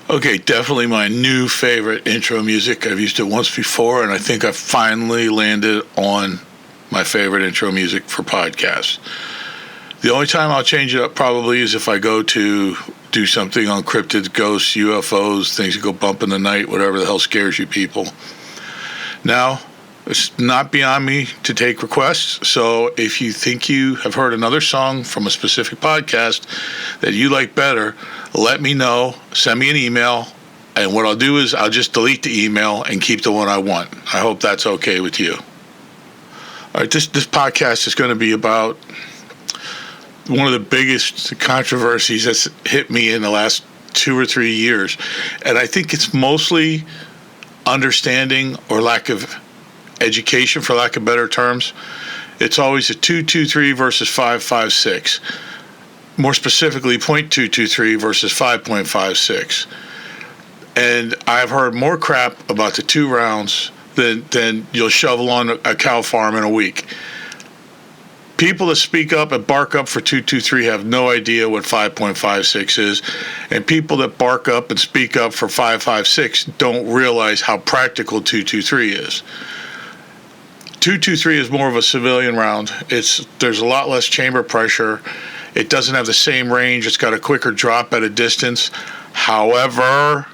Okay, definitely my new favorite intro music. I've used it once before, and I think I finally landed on my favorite intro music for podcasts. The only time I'll change it up probably is if I go to do something on cryptids, ghosts, UFOs, things that go bump in the night, whatever the hell scares you people. Now, it's not beyond me to take requests, so if you think you have heard another song from a specific podcast that you like better, let me know, send me an email, and what I'll do is I'll just delete the email and keep the one I want. I hope that's okay with you. All right, this podcast is going to be about one of the biggest controversies that's hit me in the last 2 or 3 years, and I think it's mostly understanding or lack of education, for lack of better terms. It's always a 223 versus 556. More specifically, 0.223 versus 5.56. And I've heard more crap about the 2 rounds than you'll shovel on a cow farm in a week. People that speak up and bark up for 223 have no idea what 5.56 is, and people that bark up and speak up for 556 don't realize how practical 223 is. 223 is more of a civilian round. There's a lot less chamber pressure. It doesn't have the same range. It's got a quicker drop at a distance. However,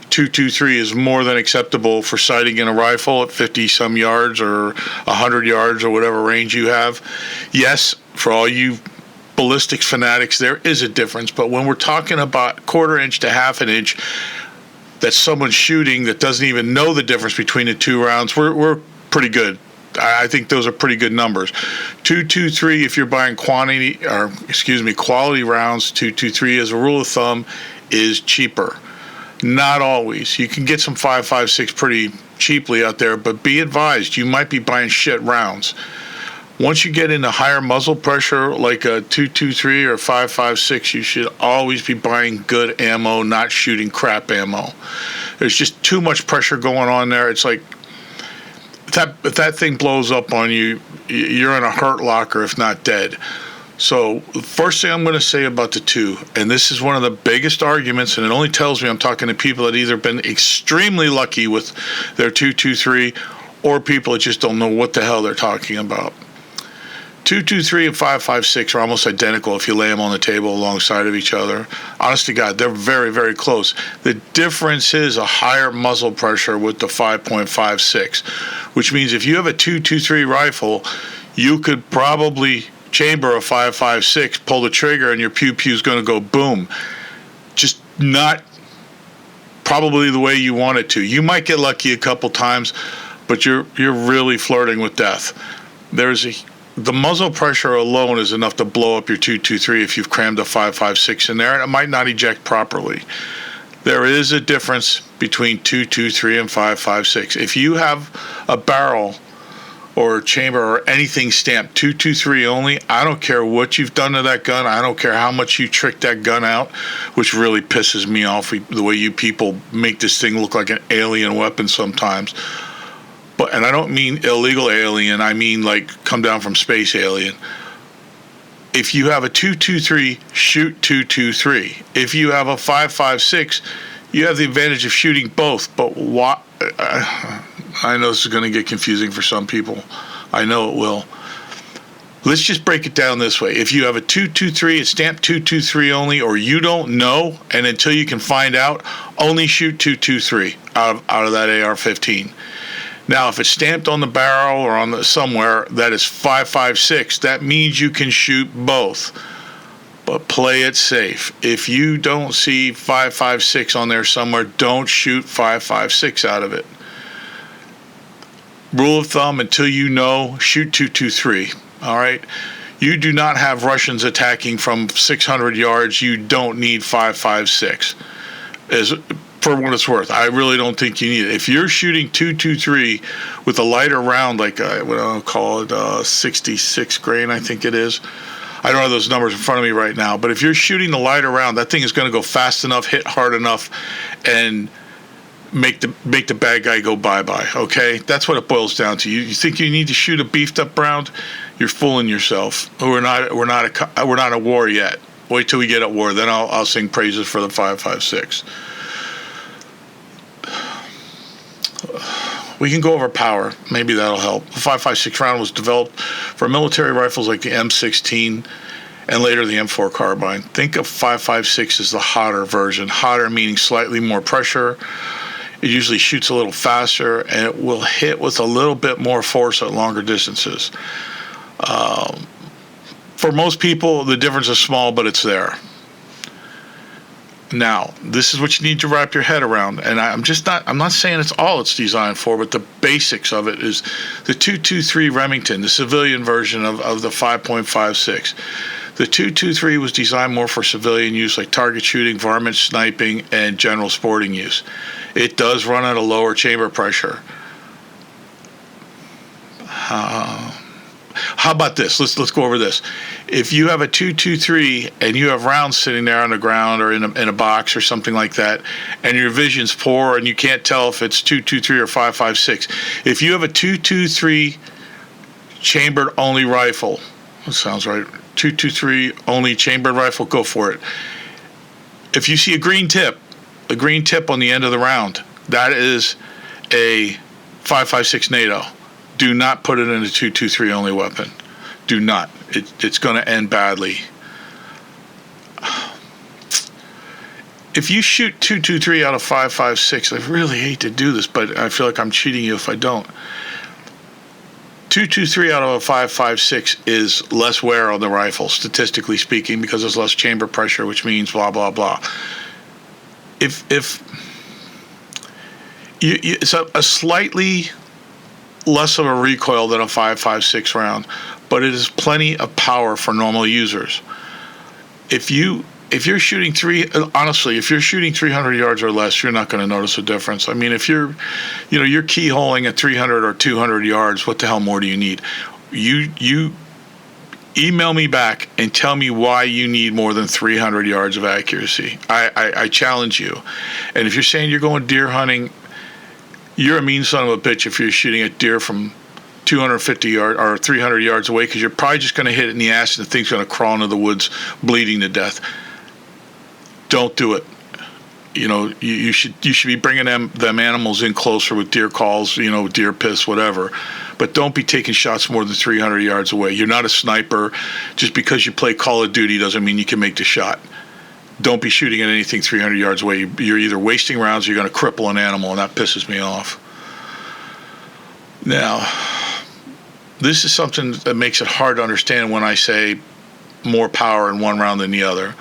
223 is more than acceptable for sighting in a rifle at 50-some yards or 100 yards or whatever range you have. Yes, for all you ballistics fanatics, there is a difference. But when we're talking about 1/4 inch to 1/2 inch that someone's shooting that doesn't even know the difference between the 2 rounds, we're pretty good. I think those are pretty good numbers. 223, if you're buying quality rounds, 223 as a rule of thumb is cheaper. Not always. You can get some 5.56 pretty cheaply out there, but be advised, you might be buying shit rounds. Once you get into higher muzzle pressure, like a 223 or 5.56, you should always be buying good ammo, not shooting crap ammo. There's just too much pressure going on there. It's like, if that thing blows up on you, you're in a hurt locker, if not dead. So the first thing I'm going to say about the 2, and this is one of the biggest arguments, and it only tells me I'm talking to people that either been extremely lucky with their 223 or people that just don't know what the hell they're talking about. 223 and 5.56 are almost identical if you lay them on the table alongside of each other. Honest to God, they're very, very close. The difference is a higher muzzle pressure with the 5.56, which means if you have a 223 rifle, you could probably chamber a 5.56, pull the trigger, and your pew-pew's going to go boom. Just not probably the way you want it to. You might get lucky a couple times, but you're really flirting with death. The muzzle pressure alone is enough to blow up your 223 if you've crammed a 5.56 in there, and it might not eject properly. There is a difference between 223 and 5.56. If you have a barrel or chamber or anything stamped 223 only, I don't care what you've done to that gun. I don't care how much you tricked that gun out, which really pisses me off, the way you people make this thing look like an alien weapon sometimes. And I don't mean illegal alien, I mean like come down from space alien. If you have a 223, shoot 223. If you have a 5.56, you have the advantage of shooting both. But what? I know this is going to get confusing for some people. I know it will. Let's just break it down this way. If you have a 223, it's stamped 223 only, or you don't know, and until you can find out, only shoot 223 out of that AR-15. Now, if it's stamped on the barrel or on somewhere that is 5.56, that means you can shoot both. But play it safe. If you don't see 5.56 on there somewhere, don't shoot 5.56 out of it. Rule of thumb, until you know, shoot 223. All right? You do not have Russians attacking from 600 yards. You don't need 5.56. For what it's worth, I really don't think you need it. If you're shooting 223 with a lighter round, like what I'll call it, 66 grain, I think it is. I don't have those numbers in front of me right now, but if you're shooting the lighter round, that thing is going to go fast enough, hit hard enough, and make the bad guy go bye-bye. Okay, that's what it boils down to. You think you need to shoot a beefed up round? You're fooling yourself. We're not at war yet. Wait till we get at war, then I'll sing praises for the 5.56. We can go over power. Maybe that'll help. The 5.56 round was developed for military rifles like the M16 and later the M4 carbine. Think of 5.56 as the hotter version. Hotter meaning slightly more pressure. It usually shoots a little faster, and it will hit with a little bit more force at longer distances. For most people, the difference is small, but it's there. Now, this is what you need to wrap your head around, and I'm not saying it's all it's designed for, but the basics of it is the 223 Remington, the civilian version of the 5.56. The 223 was designed more for civilian use, like target shooting, varmint sniping, and general sporting use. It does run at a lower chamber pressure. How about this? Let's go over this. If you have a 223 and you have rounds sitting there on the ground or in a box or something like that, and your vision's poor and you can't tell if it's 223 or 5.56, if you have a 223 chambered only rifle, that sounds right, 223 only chambered rifle, go for it. If you see a green tip on the end of the round, that is a 5.56 NATO. Do not put it in a 223 only weapon. Do not. It's going to end badly. If you shoot 223 out of 5.56, I really hate to do this, but I feel like I'm cheating you if I don't. 223 out of a 5.56 is less wear on the rifle, statistically speaking, because there's less chamber pressure, which means blah, blah, blah. It's a slightly less of a recoil than a 5.56 round, but it is plenty of power for normal users. If you're shooting 300 yards or less, you're not going to notice a difference. I mean, if you're keyholing at 300 or 200 yards, what the hell more do you need? You email me back and tell me why you need more than 300 yards of accuracy. I challenge you. And if you're saying you're going deer hunting, you're a mean son of a bitch if you're shooting at deer from 250 yards or 300 yards away, because you're probably just going to hit it in the ass and the thing's going to crawl into the woods bleeding to death. Don't do it. You should be bringing them animals in closer with deer calls, deer piss, whatever. But don't be taking shots more than 300 yards away. You're not a sniper. Just because you play Call of Duty doesn't mean you can make the shot. Don't be shooting at anything 300 yards away. You're either wasting rounds or you're going to cripple an animal, and that pisses me off. Now, this is something that makes it hard to understand when I say more power in one round than the other.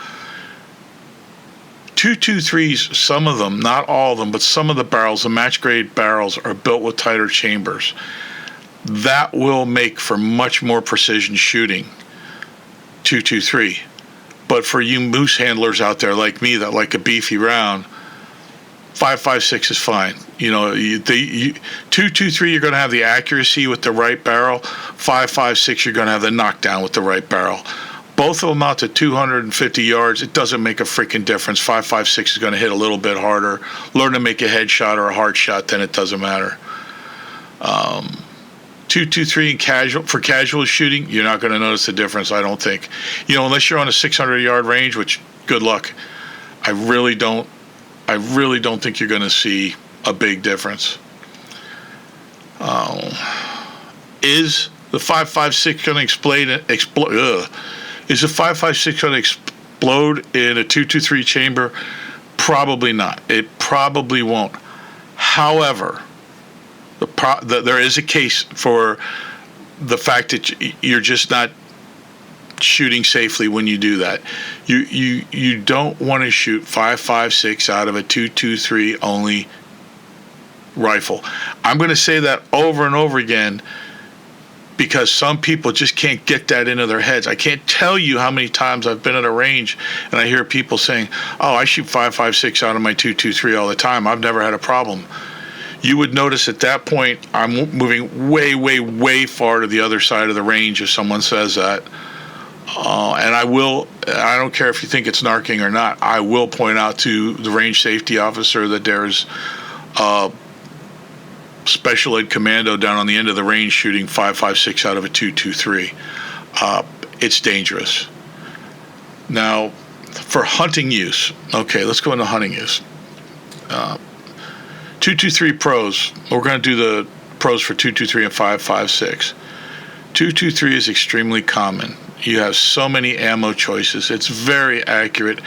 223s, some of them, not all of them, but some of the barrels, the match-grade barrels, are built with tighter chambers. That will make for much more precision shooting, 223. But for you moose handlers out there like me that like a beefy round, 5.56 is fine. 223, you're going to have the accuracy with the right barrel. 5.56, you're going to have the knockdown with the right barrel. Both of them out to 250 yards. It doesn't make a freaking difference. 5.56 is going to hit a little bit harder. Learn to make a headshot or a hard shot, then it doesn't matter. 223 for casual shooting, you're not going to notice the difference, I don't think. Unless you're on a 600-yard range, which good luck. I really don't think you're going to see a big difference. Is the 5.56 going to explode? Is the 5.56 going to explode in a 223 chamber? Probably not. It probably won't. However, there is a case for the fact that you're just not shooting safely when you do that. You don't want to shoot 5.56 out of a 223 only rifle. I'm going to say that over and over again because some people just can't get that into their heads. I can't tell you how many times I've been at a range and I hear people saying, "Oh, I shoot 5.56 out of my 223 all the time. I've never had a problem." You would notice at that point I'm moving way, way, way far to the other side of the range if someone says that. And I don't care if you think it's narking or not, I will point out to the range safety officer that there's special ed commando down on the end of the range shooting 5.56 out of a 223. It's dangerous. Now, for hunting use, okay, let's go into hunting use. 223 pros. We're going to do the pros for 223 and 5.56. 223 is extremely common. You have so many ammo choices. It's very accurate,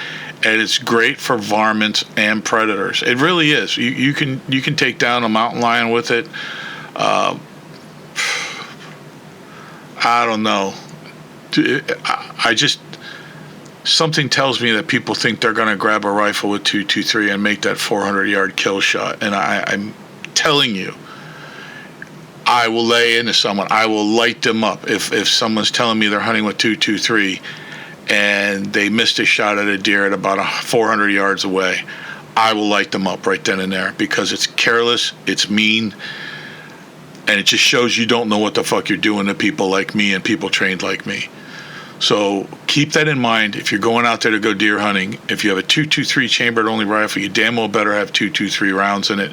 and it's great for varmints and predators. It really is. You can take down a mountain lion with it. I don't know. I just, something tells me that people think they're going to grab a rifle with 223 and make that 400-yard kill shot. And I'm telling you, I will lay into someone. I will light them up. If someone's telling me they're hunting with 223 and they missed a shot at a deer at about 400 yards away, I will light them up right then and there, because it's careless, it's mean, and it just shows you don't know what the fuck you're doing to people like me and people trained like me. So keep that in mind if you're going out there to go deer hunting. If you have a 223 chambered only rifle, you damn well better have 223 rounds in it.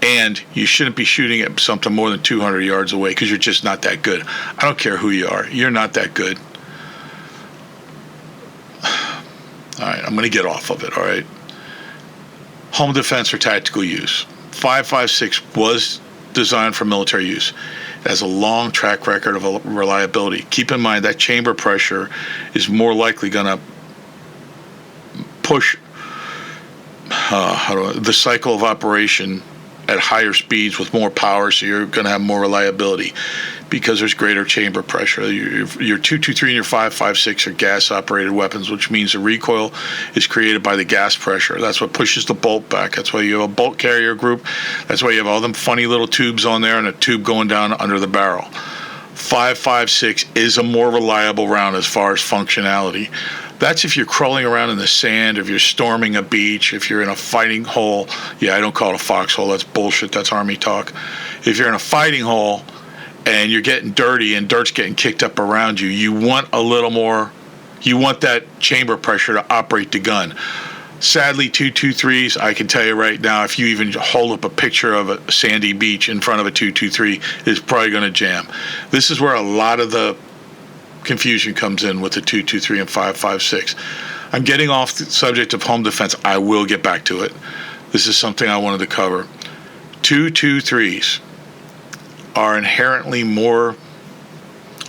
And you shouldn't be shooting at something more than 200 yards away, because you're just not that good. I don't care who you are. You're not that good. All right, I'm going to get off of it, all right? Home defense or tactical use. 5.56 was designed for military use. It has a long track record of reliability. Keep in mind that chamber pressure is more likely going to push the cycle of operation at higher speeds with more power, so you're going to have more reliability because there's greater chamber pressure. Your 223 and your 5.56 are gas-operated weapons, which means the recoil is created by the gas pressure. That's what pushes the bolt back. That's why you have a bolt carrier group. That's why you have all them funny little tubes on there and a tube going down under the barrel. 5.56 is a more reliable round as far as functionality. That's if you're crawling around in the sand, if you're storming a beach, if you're in a fighting hole. Yeah, I don't call it a foxhole. That's bullshit. That's Army talk. If you're in a fighting hole and you're getting dirty and dirt's getting kicked up around you, you want a little more, you want that chamber pressure to operate the gun. Sadly, 223s, I can tell you right now, if you even hold up a picture of a sandy beach in front of a 223, it's probably going to jam. This is where a lot of the confusion comes in with the 223 and 5.56. I'm getting off the subject of home defense. I will get back to it. This is something I wanted to cover. 223s are inherently more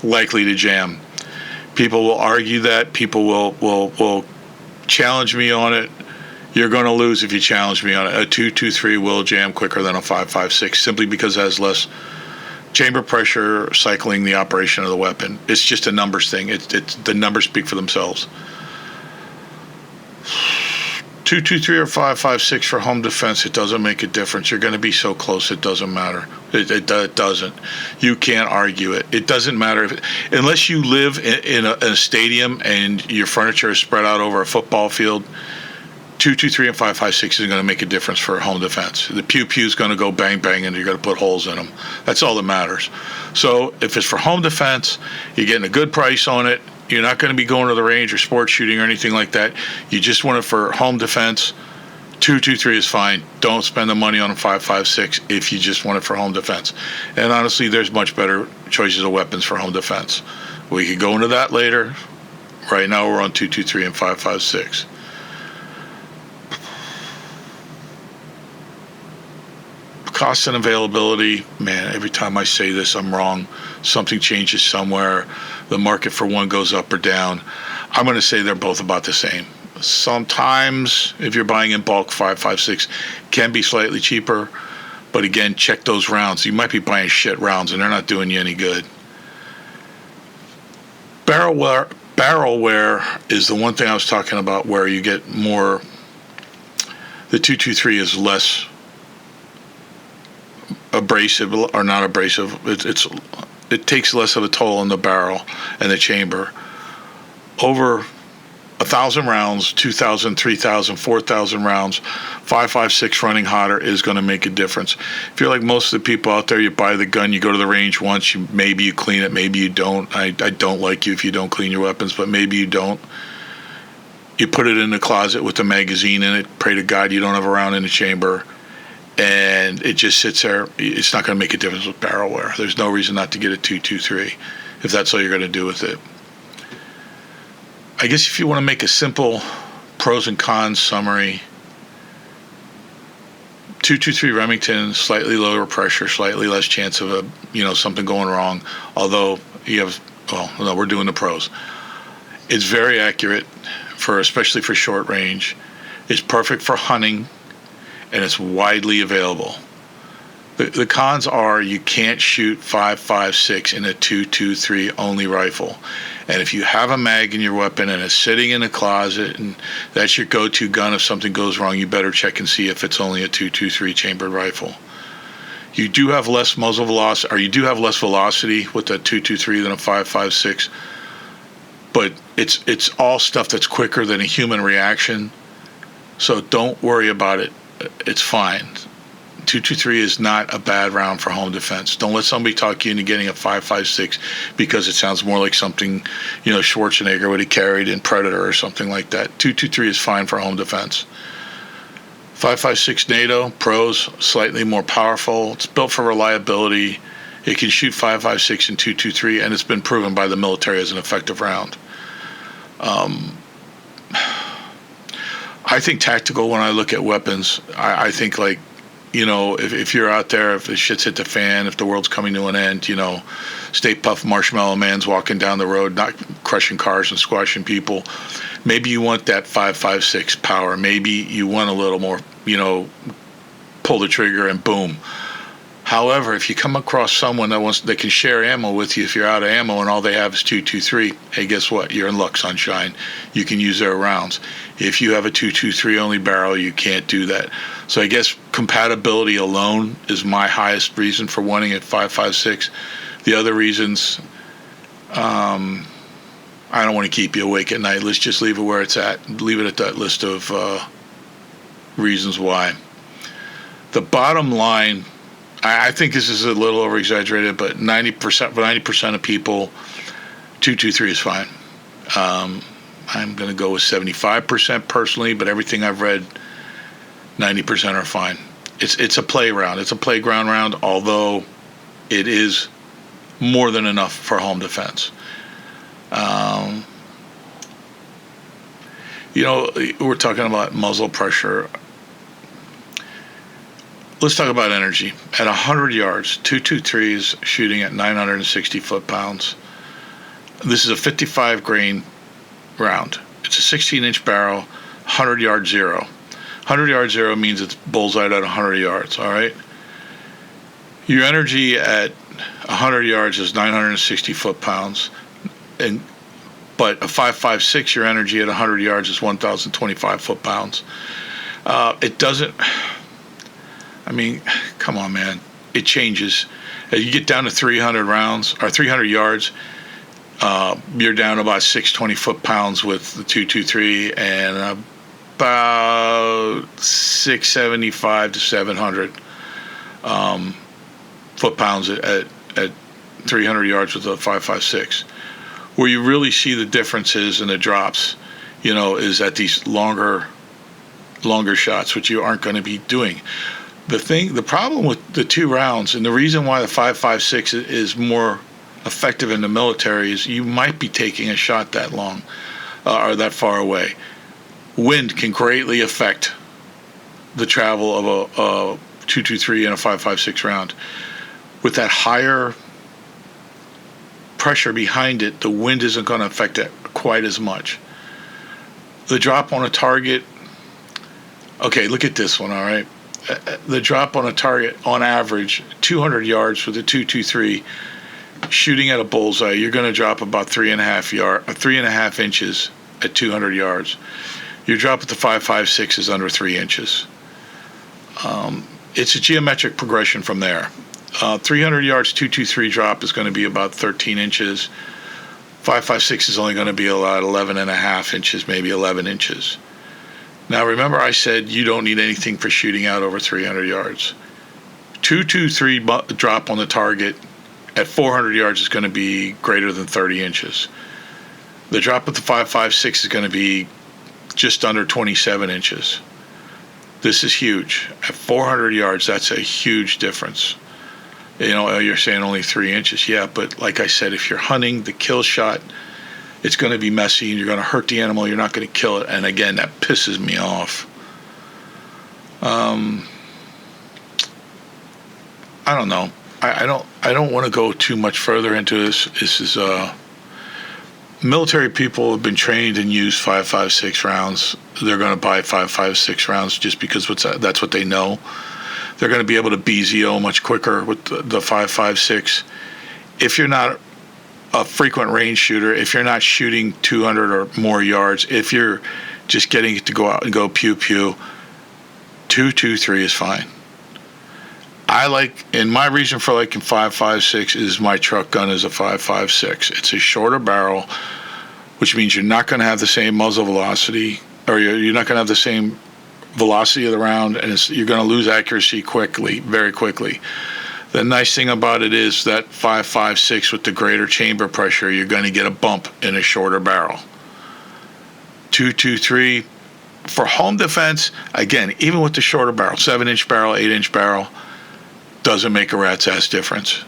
likely to jam. People will argue that. People will challenge me on it. You're going to lose if you challenge me on it. A 223 will jam quicker than a 5.56 simply because it has less chamber pressure cycling the operation of the weapon. It's just a numbers thing. It's the numbers speak for themselves. 223 or 5.56 for home defense, it doesn't make a difference. You're going to be so close, it doesn't matter. It doesn't. You can't argue it. It doesn't matter unless you live in a stadium and your furniture is spread out over a football field. 223 and 5.56 is going to make a difference for home defense. The pew is going to go bang bang, and you're going to put holes in them. That's all that matters. So if it's for home defense, you're getting a good price on it. You're not going to be going to the range or sports shooting or anything like that. You just want it for home defense. 223 is fine. Don't spend the money on a 5.56 if you just want it for home defense. And honestly, there's much better choices of weapons for home defense. We could go into that later. Right now, we're on 223 and 5.56. Cost and availability, man, every time I say this, I'm wrong. Something changes somewhere. The market for one goes up or down. I'm going to say they're both about the same. Sometimes, if you're buying in bulk, 5.56 can be slightly cheaper. But again, check those rounds. You might be buying shit rounds, and they're not doing you any good. Barrel wear is the one thing I was talking about where you get more. The 223 is less abrasive or not abrasive. It takes less of a toll on the barrel and the chamber. Over 1,000 rounds, 2,000, 3,000, 4,000 rounds, 5.56 running hotter is going to make a difference. If you're like most of the people out there, you buy the gun, you go to the range once, maybe you clean it, maybe you don't. I don't like you if you don't clean your weapons, but maybe you don't. You put it in the closet with the magazine in it, pray to God you don't have a round in the chamber, and it just sits there. It's not going to make a difference with barrel wear. There's no reason not to get a 223 if that's all you're going to do with it. I guess if you want to make a simple pros and cons summary, 223 Remington, slightly lower pressure, slightly less chance of something going wrong. Although you have, well, no, we're doing the pros. It's very accurate especially for short range. It's perfect for hunting, and it's widely available. The cons are you can't shoot 5.56 in a 223 only rifle. And if you have a mag in your weapon and it's sitting in a closet and that's your go-to gun if something goes wrong, you better check and see if it's only a 223 chambered rifle. You do have less muzzle velocity, or you do have less velocity with a 223 than a 5.56, but it's all stuff that's quicker than a human reaction. So don't worry about it. It's fine. 223 is not a bad round for home defense. Don't let somebody talk you into getting a 5.56 because it sounds more like something, Schwarzenegger would have carried in Predator or something like that. 223 is fine for home defense. 5.56 NATO, pros, slightly more powerful. It's built for reliability. It can shoot 5.56 and 223, and it's been proven by the military as an effective round. I think tactical when I look at weapons. I think if you're out there, if the shit's hit the fan, if the world's coming to an end, Stay Puft Marshmallow Man's walking down the road, not crushing cars and squashing people. Maybe you want that 5.56 power. Maybe you want a little more, pull the trigger and boom. However, if you come across someone that can share ammo with you, if you're out of ammo and all they have is 223, hey, guess what? You're in luck, sunshine. You can use their rounds. If you have a 223 only barrel, you can't do that. So I guess compatibility alone is my highest reason for wanting it 5.56. The other reasons, I don't want to keep you awake at night. Let's just leave it where it's at. Leave it at that list of reasons why. The bottom line, I think this is a little over-exaggerated, but 90% of people, 223 is fine. I'm going to go with 75% personally, but everything I've read, 90% are fine. It's a play round. It's a playground round, although it is more than enough for home defense. We're talking about muzzle pressure. Let's talk about energy. At 100 yards, 223 is shooting at 960 foot-pounds. This is a 55 grain round. It's a 16-inch barrel, 100 yard zero. 100 yard zero means it's bullseyed at 100 yards, all right? Your energy at 100 yards is 960 foot-pounds, but a 5.56, your energy at 100 yards is 1,025 foot-pounds. It doesn't... come on, man. It changes. As you get down to 300 rounds or 300 yards, you're down about 620 foot-pounds with the 223 and about 675 to 700 foot-pounds at 300 yards with a 5.56. Where you really see the differences and the drops, is at these longer shots, which you aren't going to be doing. The problem with the two rounds, and the reason why the 5.56 is more effective in the military, is you might be taking a shot that long or that far away. Wind can greatly affect the travel of a 223 and a 5.56 round. With that higher pressure behind it, the wind isn't going to affect it quite as much. The drop on a target, okay, look at this one, all right? The drop on a target, on average, 200 yards with a 223, shooting at a bullseye, you're going to drop about 3.5 inches at 200 yards. Your drop at the 5.56 is under 3 inches. It's a geometric progression from there. 300 yards, 223 drop is going to be about 13 inches. 5.56 is only going to be about 11.5 inches, maybe 11 inches. Now, remember I said you don't need anything for shooting out over 300 yards. 223 drop on the target at 400 yards is going to be greater than 30 inches. The drop at the 5.56 is going to be just under 27 inches. This is huge. At 400 yards, that's a huge difference. You're saying only 3 inches. Yeah, but like I said, if you're hunting, the kill shot, it's going to be messy, and you're going to hurt the animal. You're not going to kill it. And again, that pisses me off. I don't know. I don't want to go too much further into this. This is military people have been trained and use 5.56 rounds. They're going to buy 5.56 rounds just because that's what they know. They're going to be able to BZO much quicker with the 5.56. If you're not a frequent range shooter, if you're not shooting 200 or more yards, if you're just getting it to go out and go pew pew, 2.23 is fine. I like, in my reason for liking 5.56 is my truck gun is a 5.56. It's a shorter barrel, which means you're not going to have the same muzzle velocity, or you're not going to have the same velocity of the round, and you're going to lose accuracy quickly, very quickly. The nice thing about it is that 5.56 with the greater chamber pressure, you're going to get a bump in a shorter barrel. 2.23 for home defense, again, even with the shorter barrel, 7-inch barrel, 8-inch barrel, doesn't make a rat's ass difference.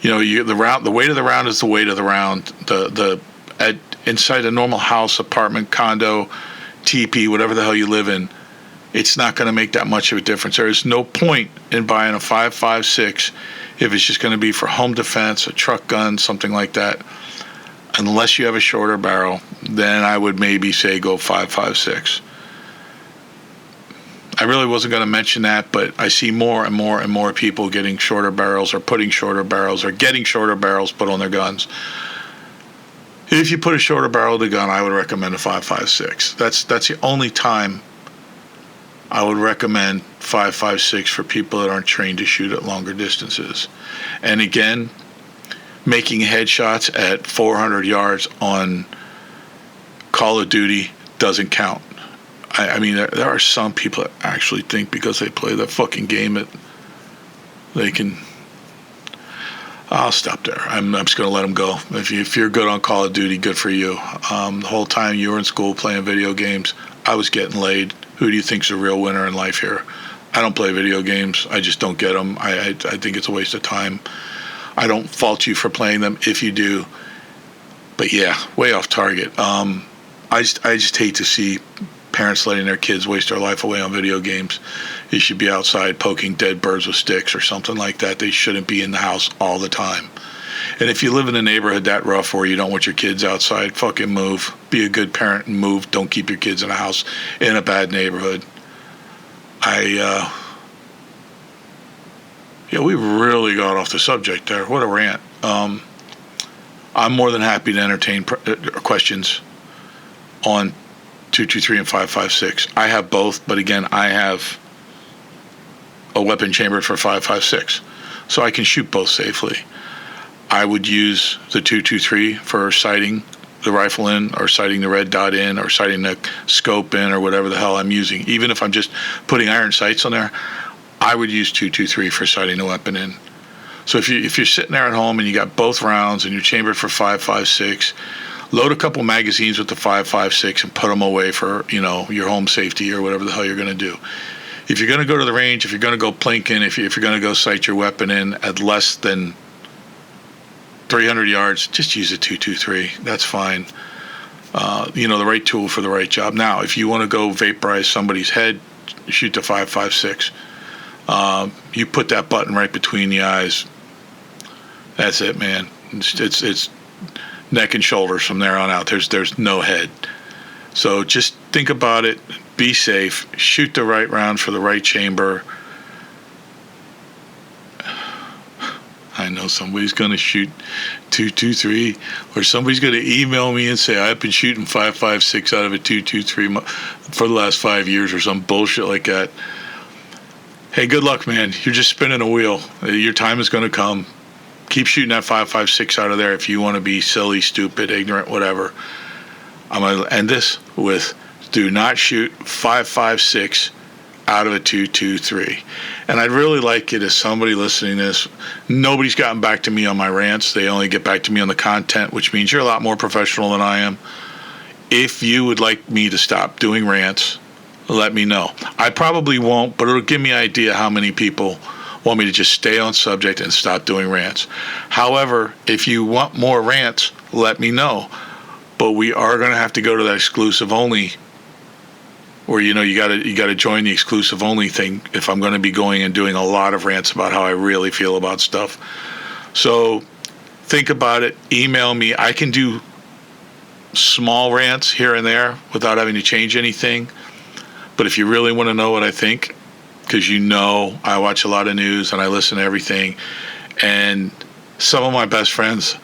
The weight of the round is the weight of the round. Inside a normal house, apartment, condo, TP, whatever the hell you live in, it's not going to make that much of a difference. There is no point in buying a 5.56 if it's just going to be for home defense, a truck gun, something like that. Unless you have a shorter barrel, then I would maybe say go 5.56. I really wasn't going to mention that, but I see more and more and more people getting shorter barrels or putting shorter barrels or getting shorter barrels put on their guns. If you put a shorter barrel to the gun, I would recommend a 5.56. That's the only time I would recommend 5.56 for people that aren't trained to shoot at longer distances. And again, making headshots at 400 yards on Call of Duty doesn't count. I mean, there are some people that actually think because they play that fucking game that they can. I'll stop there. I'm just going to let them go. If you're good on Call of Duty, good for you. The whole time you were in school playing video games, I was getting laid. Who do you think's the real winner in life here? I don't play video games. I just don't get them. I think it's a waste of time. I don't fault you for playing them if you do. But yeah, way off target. I just hate to see parents letting their kids waste their life away on video games. You should be outside poking dead birds with sticks or something like that. They shouldn't be in the house all the time. And if you live in a neighborhood that rough where you don't want your kids outside, fucking move. Be a good parent and move. Don't keep your kids in a house in a bad neighborhood. We really got off the subject there. What a rant. I'm more than happy to entertain questions on 2.23 and 5.56. I have both, but again, I have a weapon chambered for 5.56, so I can shoot both safely. I would use the 2.23 for sighting the rifle in, or sighting the red dot in, or sighting the scope in, or whatever the hell I'm using. Even if I'm just putting iron sights on there, I would use 2.23 for sighting the weapon in. So if you're sitting there at home and you got both rounds and you're chambered for 5.56, load a couple magazines with the 5.56 and put them away for your home safety or whatever the hell you're going to do. If you're going to go to the range, if you're going to go plinking, if you're going to go sight your weapon in at less than 300 yards, just use a 2.23. That's fine. The right tool for the right job. Now, if you want to go vaporize somebody's head, shoot the 5.56. You put that button right between the eyes. That's it, man. It's neck and shoulders from there on out. There's no head. So just think about it. Be safe. Shoot the right round for the right chamber. I know somebody's going to shoot 2.23, or somebody's going to email me and say, I've been shooting 5.56 out of a 2.23 for the last 5 years or some bullshit like that. Hey, good luck, man. You're just spinning a wheel. Your time is going to come. Keep shooting that 5.56 out of there if you want to be silly, stupid, ignorant, whatever. I'm going to end this with, do not shoot 5.56 out of a 2.23. And I'd really like it if somebody listening to this, nobody's gotten back to me on my rants. They only get back to me on the content, which means you're a lot more professional than I am. If you would like me to stop doing rants, let me know. I probably won't, but it'll give me an idea how many people want me to just stay on subject and stop doing rants. However, if you want more rants, let me know. But we are going to have to go to that exclusive only or you gotta join the exclusive only thing if I'm going to be going and doing a lot of rants about how I really feel about stuff. So think about it. Email me. I can do small rants here and there without having to change anything. But if you really want to know what I think, because I watch a lot of news and I listen to everything, and some of my best friends,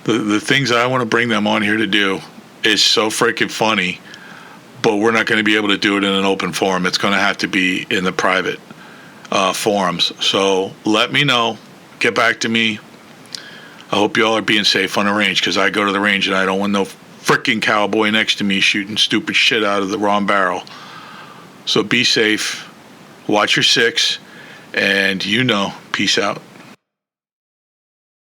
the things I want to bring them on here to do is so freaking funny, but we're not going to be able to do it in an open forum. It's going to have to be in the private forums. So let me know. Get back to me. I hope you all are being safe on the range, because I go to the range and I don't want no freaking cowboy next to me shooting stupid shit out of the wrong barrel. So be safe. Watch your six. And peace out.